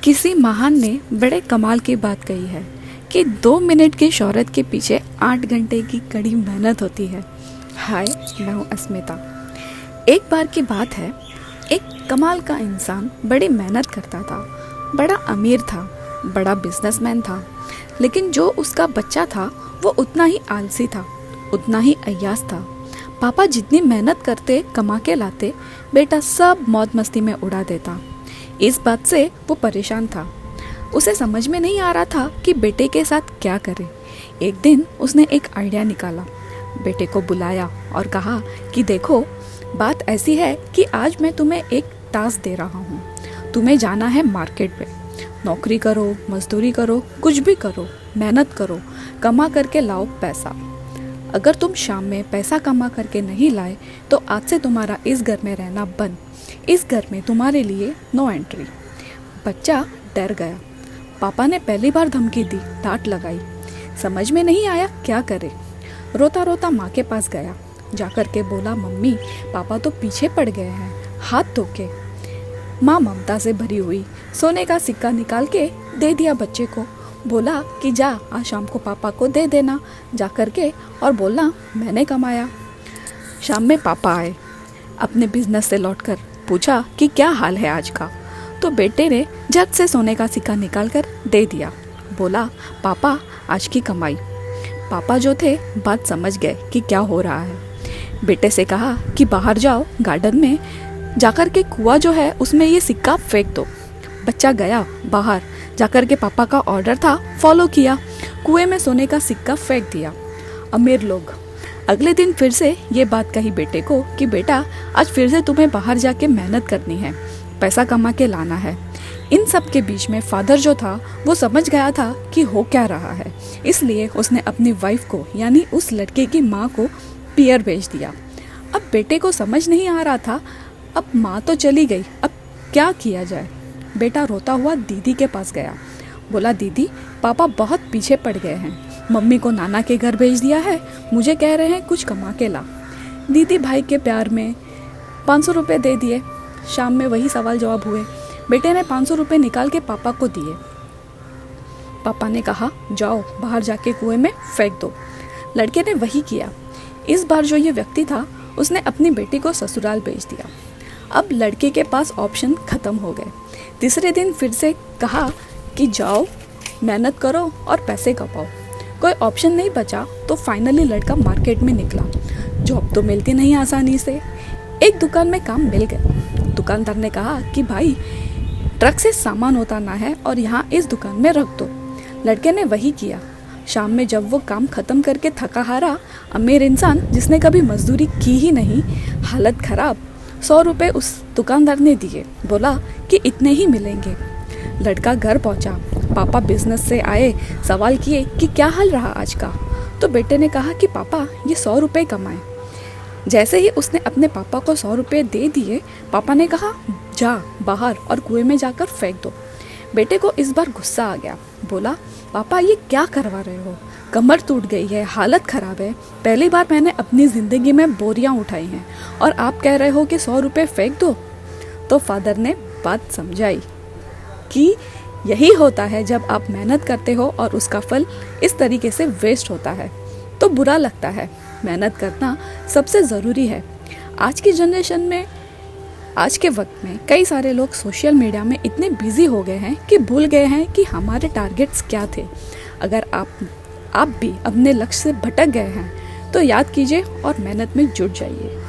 किसी महान ने बड़े कमाल की बात कही है कि 2 मिनट की शोहरत के पीछे 8 घंटे की कड़ी मेहनत होती है। हाय, मैं हूँ अस्मिता। एक बार की बात है, एक कमाल का इंसान बड़ी मेहनत करता था, बड़ा अमीर था, बड़ा बिजनेसमैन था, लेकिन जो उसका बच्चा था वो उतना ही आलसी था, उतना ही अय्यास था। पापा जितनी मेहनत करते, कमा के लाते, बेटा सब मौज मस्ती में उड़ा देता। इस बात से वो परेशान था। उसे समझ में नहीं आ रहा था कि बेटे के साथ क्या करे। एक दिन उसने एक आइडिया निकाला, बेटे को बुलाया और कहा कि देखो, बात ऐसी है कि आज मैं तुम्हें एक टास्क दे रहा हूँ। तुम्हें जाना है मार्केट पे। नौकरी करो, मजदूरी करो, कुछ भी करो, मेहनत करो, कमा करके लाओ पैसा। अगर तुम शाम में पैसा कमा करके नहीं लाए तो आज से तुम्हारा इस घर में रहना बंद। इस घर में तुम्हारे लिए नो एंट्री। बच्चा डर गया। पापा ने पहली बार धमकी दी, डांट लगाई। समझ में नहीं आया क्या करे। रोता रोता माँ के पास गया। जाकर के बोला, मम्मी पापा तो पीछे पड़ गए हैं, हाथ धो के। माँ ममता से भरी हुई सोने का सिक्का निकाल के दे दिया बच्चे को। बोला कि जा, आज शाम को पापा को दे देना जा करके, और बोलना मैंने कमाया। शाम में पापा आए। अपने बिजनेस से लौटकर पूछा कि क्या हाल है आज का। तो बेटे ने झट से सोने का सिक्का निकाल कर दे दिया। बोला, पापा आज की कमाई। पापा जो थे बात समझ गए कि क्या हो रहा है। बेटे से कहा कि बाहर जाओ, गार्डन में जाकर के कुआं जो है उसमें ये सिक्का फेंक दो। बच्चा गया बाहर, जाकर के पापा का ऑर्डर था फॉलो किया, कुएं में सोने का सिक्का फेंक दिया। अमीर लोग। अगले दिन फिर से ये बात कही बेटे को कि बेटा आज फिर से तुम्हें बाहर जाके मेहनत करनी है, पैसा कमा के लाना है। इन सब के बीच में फादर जो था वो समझ गया था कि हो क्या रहा है, इसलिए उसने अपनी वाइफ को यानी उस लड़के की माँ को पियर भेज दिया। अब बेटे को समझ नहीं आ रहा था, अब माँ तो चली गई, अब क्या किया जाए। बेटा रोता हुआ दीदी के पास गया। बोला, दीदी पापा बहुत पीछे पड़ गए हैं, मम्मी को नाना के घर भेज दिया है, मुझे कह रहे हैं कुछ कमा के ला। दीदी भाई के प्यार में 500 रुपये दे दिए। शाम में वही सवाल जवाब हुए। बेटे ने 500 रुपये निकाल के पापा को दिए। पापा ने कहा, जाओ बाहर जाके कुएं में फेंक दो। लड़के ने वही किया। इस बार जो ये व्यक्ति था उसने अपनी बेटी को ससुराल भेज दिया। अब लड़के के पास ऑप्शन खत्म हो गए। तीसरे दिन फिर से कहा कि जाओ मेहनत करो और पैसे कमाओ। कोई ऑप्शन नहीं बचा तो फाइनली लड़का मार्केट में निकला। जॉब तो मिलती नहीं आसानी से। एक दुकान में काम मिल गया। दुकानदार ने कहा कि भाई ट्रक से सामान उतारना है और यहाँ इस दुकान में रख दो। लड़के ने वही किया। शाम में जब वो काम खत्म करके थका हारा अमीर इंसान जिसने कभी मजदूरी की ही नहीं, हालत खराब, 100 रुपये उस दुकानदार ने दिए। बोला कि इतने ही मिलेंगे। लड़का घर पहुंचा। पापा बिजनेस से आए, सवाल किए कि क्या हाल रहा आज का। तो बेटे ने कहा कि पापा ये 100 रुपये कमाए। जैसे ही उसने अपने पापा को 100 रुपये दे दिए, पापा ने कहा, जा बाहर और कुएं में जाकर फेंक दो। बेटे को इस बार गुस्सा आ गया। बोला, पापा ये क्या करवा रहे हो, कमर टूट गई है, हालत खराब है। पहली बार मैंने अपनी ज़िंदगी में बोरियां उठाई हैं और आप कह रहे हो कि 100 रुपये फेंक दो। तो फादर ने बात समझाई कि यही होता है जब आप मेहनत करते हो और उसका फल इस तरीके से वेस्ट होता है तो बुरा लगता है। मेहनत करना सबसे ज़रूरी है। आज की जनरेशन में, आज के वक्त में कई सारे लोग सोशल मीडिया में इतने बिजी हो गए हैं कि भूल गए हैं कि हमारे टारगेट्स क्या थे। अगर आप भी अपने लक्ष्य से भटक गए हैं तो याद कीजिए और मेहनत में जुट जाइए।